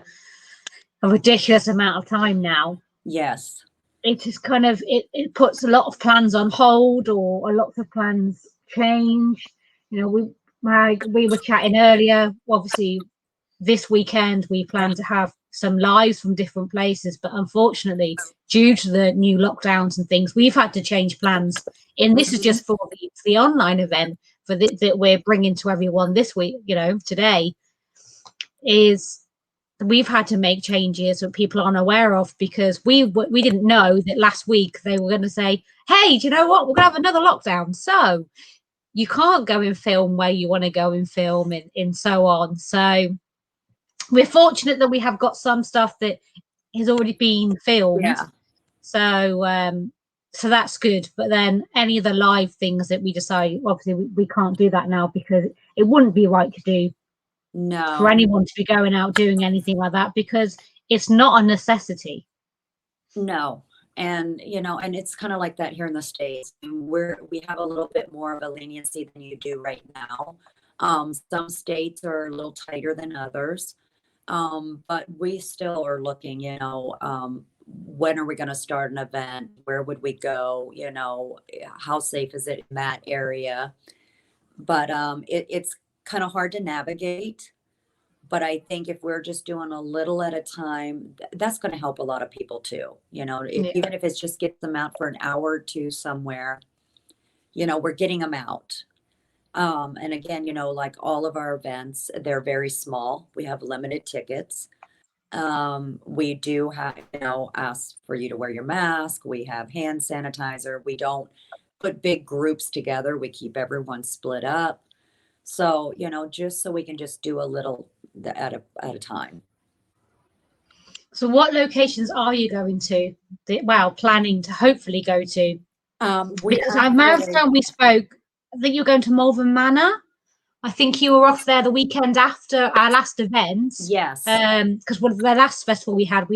Speaker 1: a ridiculous amount of time now.
Speaker 3: Yes.
Speaker 1: It is kind of, it puts a lot of plans on hold, or a lot of plans change. We were chatting earlier, obviously this weekend we plan to have some lives from different places. But unfortunately, due to the new lockdowns and things, we've had to change plans. And this is just for the online event for that we're bringing to everyone this week, today, is we've had to make changes that people aren't aware of, because we didn't know that last week they were going to say, hey, do you know what, we're going to have another lockdown, so you can't go and film where you want to go and film, and so on. So we're fortunate that we have got some stuff that has already been filmed.
Speaker 3: Yeah.
Speaker 1: So that's good. But then any of the live things that we decide, obviously we can't do that now, because it wouldn't be right to do for anyone to be going out doing anything like that, because it's not a necessity.
Speaker 3: No. And, and it's kind of like that here in the States. We have a little bit more of a leniency than you do right now. Some states are a little tighter than others. But we still are looking, when are we going to start an event? Where would we go? How safe is it in that area? But it's kind of hard to navigate. But I think if we're just doing a little at a time, that's going to help a lot of people too. Even if it's just get them out for an hour or two somewhere, we're getting them out. And again, like all of our events, they're very small. We have limited tickets. We do have, ask for you to wear your mask. We have hand sanitizer. We don't put big groups together. We keep everyone split up. So, just so we can just do a little at a time.
Speaker 1: So what locations are you going to? Planning to hopefully go to? Because last time we spoke, I think you're going to Malvern Manor. I think you were off there the weekend after our last event.
Speaker 3: Yes.
Speaker 1: Because one of the last festival we had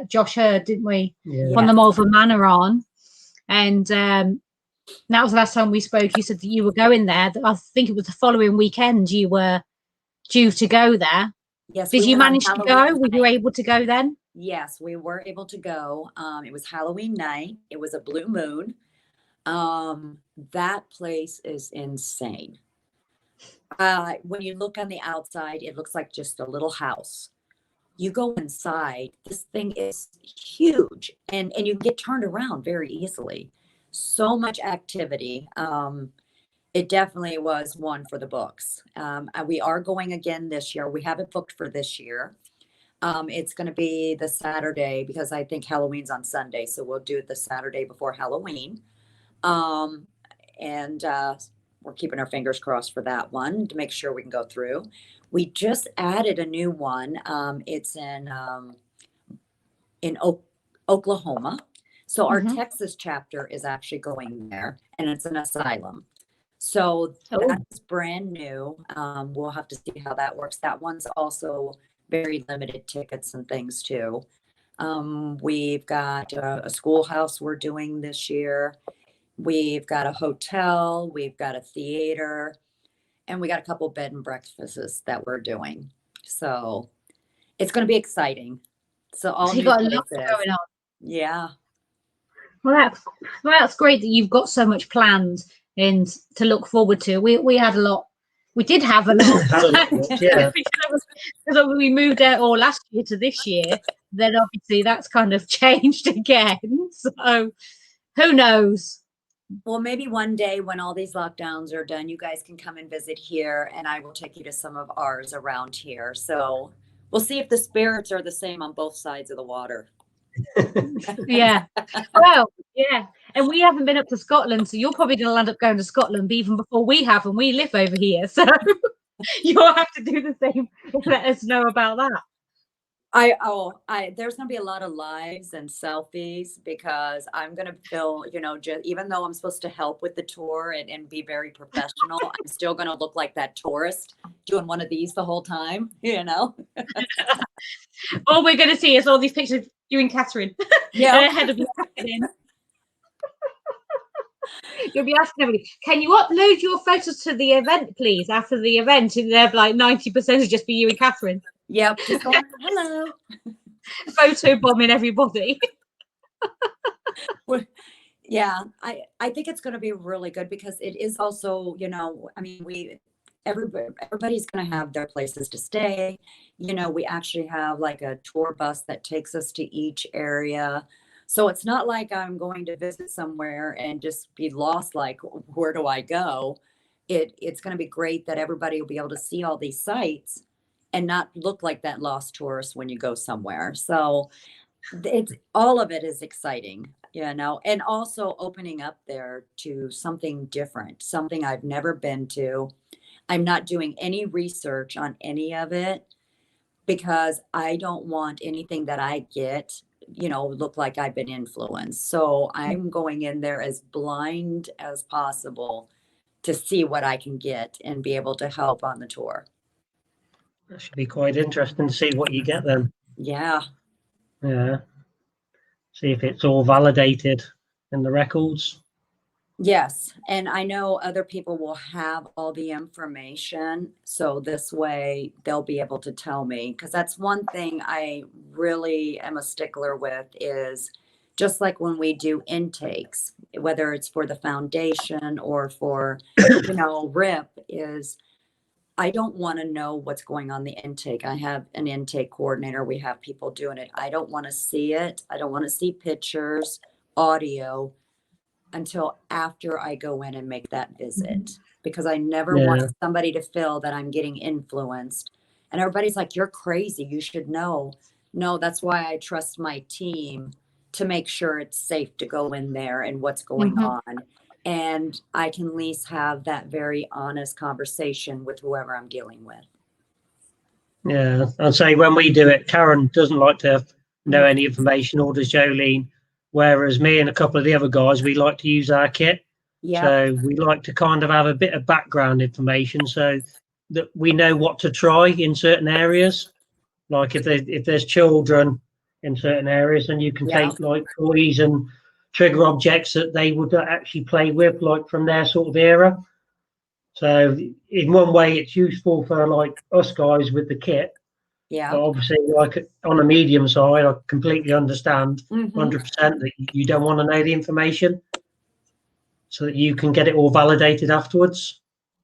Speaker 1: Josh Hurd, didn't we?
Speaker 2: Yeah.
Speaker 1: On the Malvern Manor on. And that was the last time we spoke. You said that you were going there. I think it was the following weekend you were due to go there.
Speaker 3: Yes.
Speaker 1: Did you manage to go? Were you able to go then?
Speaker 3: Yes, we were able to go. It was Halloween night. It was a blue moon. That place is insane. When you look on the outside, it looks like just a little house. You go inside, this thing is huge, and you get turned around very easily. So much activity. It definitely was one for the books. We are going again this year. We have it booked for this year. It's going to be the Saturday, because I think Halloween's on Sunday. So we'll do it the Saturday before Halloween. And we're keeping our fingers crossed for that one to make sure we can go through. We just added a new one. It's in Oklahoma. So our Texas chapter is actually going there, and it's an asylum. So that's brand new. We'll have to see how that works. That one's also very limited tickets and things too. We've got a schoolhouse we're doing this year. We've got a hotel. We've got a theater, and we got a couple bed and breakfasts that we're doing. So it's going to be exciting. So you got a lot going on. Yeah.
Speaker 1: Well, that's great that you've got so much planned and to look forward to. We had a lot. We did have a lot.
Speaker 2: Yeah.
Speaker 1: Because we moved out all last year to this year. Then obviously that's kind of changed again. So who knows?
Speaker 3: Well, maybe one day when all these lockdowns are done, you guys can come and visit here, and I will take you to some of ours around here. So we'll see if the spirits are the same on both sides of the water.
Speaker 1: Yeah. Well, yeah. And we haven't been up to Scotland, so you're probably going to end up going to Scotland even before we have, and we live over here. So you'll have to do the same. Let us know about that.
Speaker 3: There's going to be a lot of lives and selfies, because I'm going to feel, just, even though I'm supposed to help with the tour and be very professional, I'm still going to look like that tourist doing one of these the whole time,
Speaker 1: All we're going to see is all these pictures of you and Catherine.
Speaker 3: Yeah.
Speaker 1: Ahead of you. You'll be asking everybody, can you upload your photos to the event, please, after the event? And they're like 90% is just be you and Catherine.
Speaker 3: Yep. Just going, hello.
Speaker 1: Photo bombing everybody.
Speaker 3: Yeah, I think it's going to be really good, because it is also, everybody's going to have their places to stay. You know, we actually have like a tour bus that takes us to each area. So it's not like I'm going to visit somewhere and just be lost, like, where do I go? It's going to be great that everybody will be able to see all these sites and not look like that lost tourist when you go somewhere. So it's all of it is exciting, you know, and also opening up there to something different, something I've never been to. I'm not doing any research on any of it because I don't want anything that I get, you know, look like I've been influenced. So I'm going in there as blind as possible to see what I can get and be able to help on the tour.
Speaker 2: That should be quite interesting to see what you get then.
Speaker 3: Yeah.
Speaker 2: Yeah. See if it's all validated in the records.
Speaker 3: Yes. And I know other people will have all the information. So this way they'll be able to tell me. Because that's one thing I really am a stickler with is just like when we do intakes, whether it's for the foundation or for, you know, RIP, is I don't want to know what's going on the intake. I have an intake coordinator. We have people doing it. I don't want to see it. I don't want to see pictures, audio until after I go in and make that visit, because I never want somebody to feel that I'm getting influenced. And everybody's like, you're crazy. You should know. No, that's why I trust my team to make sure it's safe to go in there and what's going on. And I can at least have that very honest conversation with whoever I'm dealing with.
Speaker 2: Yeah, I'd say when we do it, Karen doesn't like to know any information, or does Jolene. Whereas me and a couple of the other guys, we like to use our kit. So we like to kind of have a bit of background information so that we know what to try in certain areas. Like if there's children in certain areas, then you can take like toys and trigger objects that they would actually play with, like from their sort of era. So in one way, it's useful for like us guys with the kit.
Speaker 3: Yeah.
Speaker 2: But obviously, like on a medium side, I completely understand 100% that you don't want to know the information so that you can get it all validated afterwards.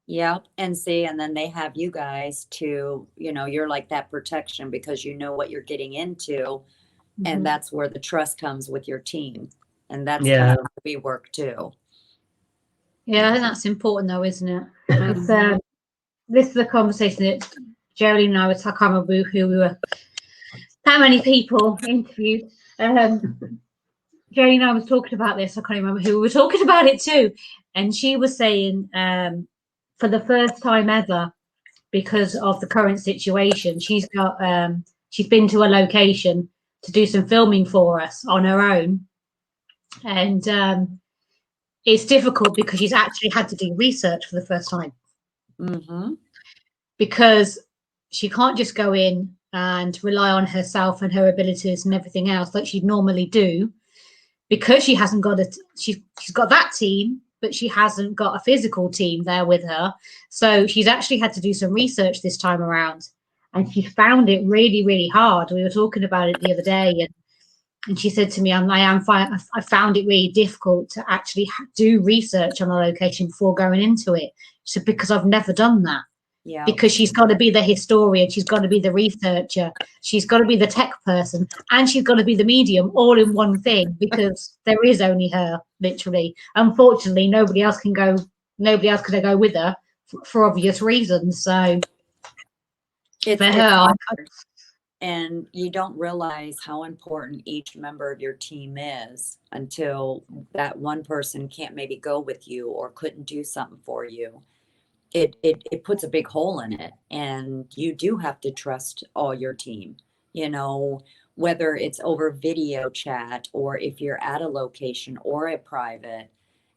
Speaker 3: Yeah. And see, and then they have you guys to, you know, you're like that protection because you know what you're getting into. And that's where the trust comes with your team. And that's kind of how we work too.
Speaker 1: Yeah, I think that's important though, isn't it? This is a conversation that Jolene and I were, I can't remember who we were, how many people interviewed. Jolene and I was talking about this. I can't remember who we were talking about it to. And she was saying for the first time ever, because of the current situation, she's been to a location to do some filming for us on her own. And it's difficult because she's actually had to do research for the first time. Because she can't just go in and rely on herself and her abilities and everything else like she'd normally do, because she hasn't got she's got that team, but she hasn't got a physical team there with her. So she's actually had to do some research this time around, and she found it really, really hard. We were talking about it the other day, and she said to me, I found it really difficult to actually do research on a location before going into it. So because I've never done that. Yeah. Because she's got to be the historian, she's got to be the researcher, she's got to be the tech person, and she's got to be the medium all in one thing, because there is only her, literally. Unfortunately, nobody else can go with her for obvious reasons. So
Speaker 3: it's hard. And you don't realize how important each member of your team is until that one person can't maybe go with you or couldn't do something for you. It puts a big hole in it, and you do have to trust all your team, you know, whether it's over video chat or if you're at a location or a private,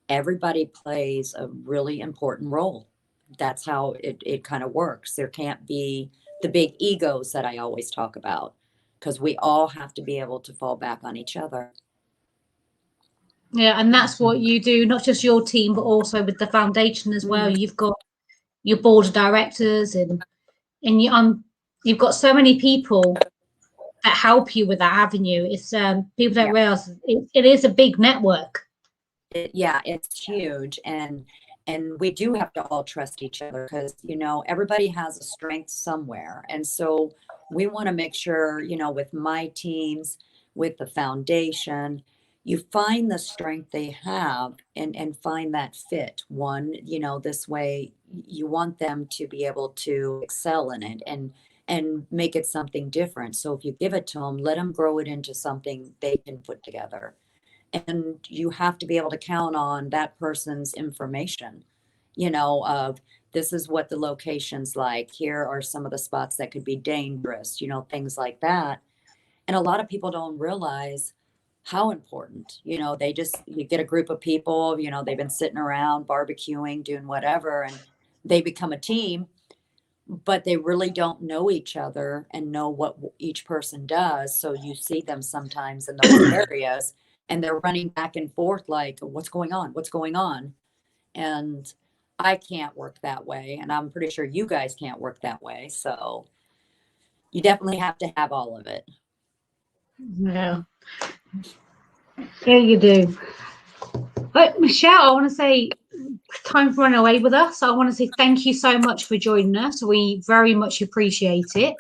Speaker 3: everybody plays a really important role. That's how it kind of works. There can't be the big egos that I always talk about, because we all have to be able to fall back on each other.
Speaker 1: Yeah, and that's what you do, not just your team, but also with the foundation as well. You've got your board of directors, and you've got so many people that help you with that avenue. It's people don't realize it is a big network.
Speaker 3: It's huge, and And we do have to all trust each other because, you know, everybody has a strength somewhere. And so we want to make sure, you know, with my teams, with the foundation, you find the strength they have and find that fit. One, you know, this way you want them to be able to excel in it and make it something different. So if you give it to them, let them grow it into something they can put together. And you have to be able to count on that person's information, you know, of this is what the location's like. Here are some of the spots that could be dangerous, you know, things like that. And a lot of people don't realize how important, you know, you get a group of people, you know, they've been sitting around barbecuing, doing whatever, and they become a team, but they really don't know each other and know what each person does. So you see them sometimes in those areas and they're running back and forth like, what's going on? What's going on? And I can't work that way. And I'm pretty sure you guys can't work that way. So you definitely have to have all of it.
Speaker 1: Yeah. Yeah, you do. But Michelle, I want to say time's run away with us. I want to say thank you so much for joining us. We very much appreciate it.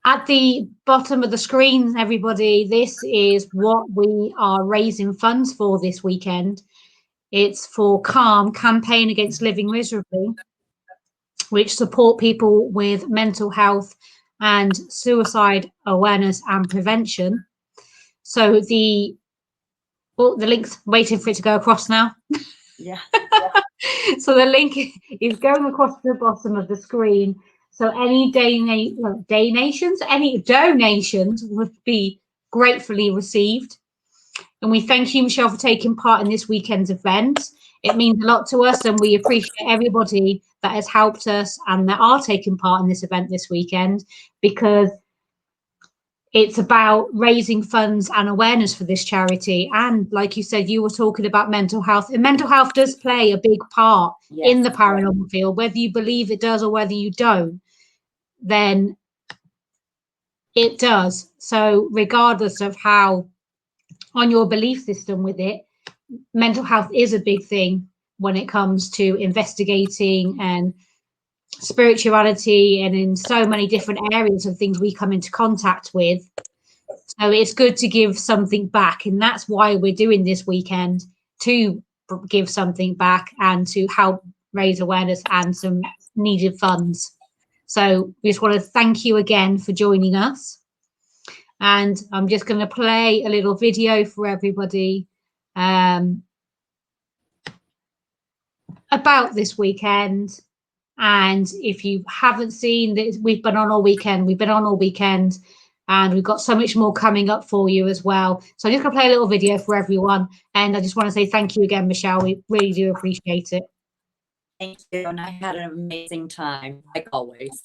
Speaker 1: At the bottom of the screen, everybody, this is what we are raising funds for this weekend. It's for CALM, Campaign Against Living Miserably, which support people with mental health and suicide awareness and prevention. So the link's waiting for it to go across now.
Speaker 3: Yeah.
Speaker 1: So the link is going across the bottom of the screen. So any donations would be gratefully received. And we thank you, Michelle, for taking part in this weekend's event. It means a lot to us, and we appreciate everybody that has helped us and that are taking part in this event this weekend, because it's about raising funds and awareness for this charity. And like you said, you were talking about mental health, and mental health does play a big part in the paranormal field, whether you believe it does or whether you don't, then it does. So regardless of how on your belief system with it, mental health is a big thing when it comes to investigating and spirituality and in so many different areas of things we come into contact with. So it's good to give something back, and that's why we're doing this weekend, to give something back and to help raise awareness and some needed funds. So we just want to thank you again for joining us. And I'm just going to play a little video for everybody about this weekend. And if you haven't seen this, we've been on all weekend, and we've got so much more coming up for you as well. So I'm just going to play a little video for everyone. And I just want to say thank you again, Michelle. We really do appreciate it.
Speaker 3: Thank you. And I had an amazing time, like always.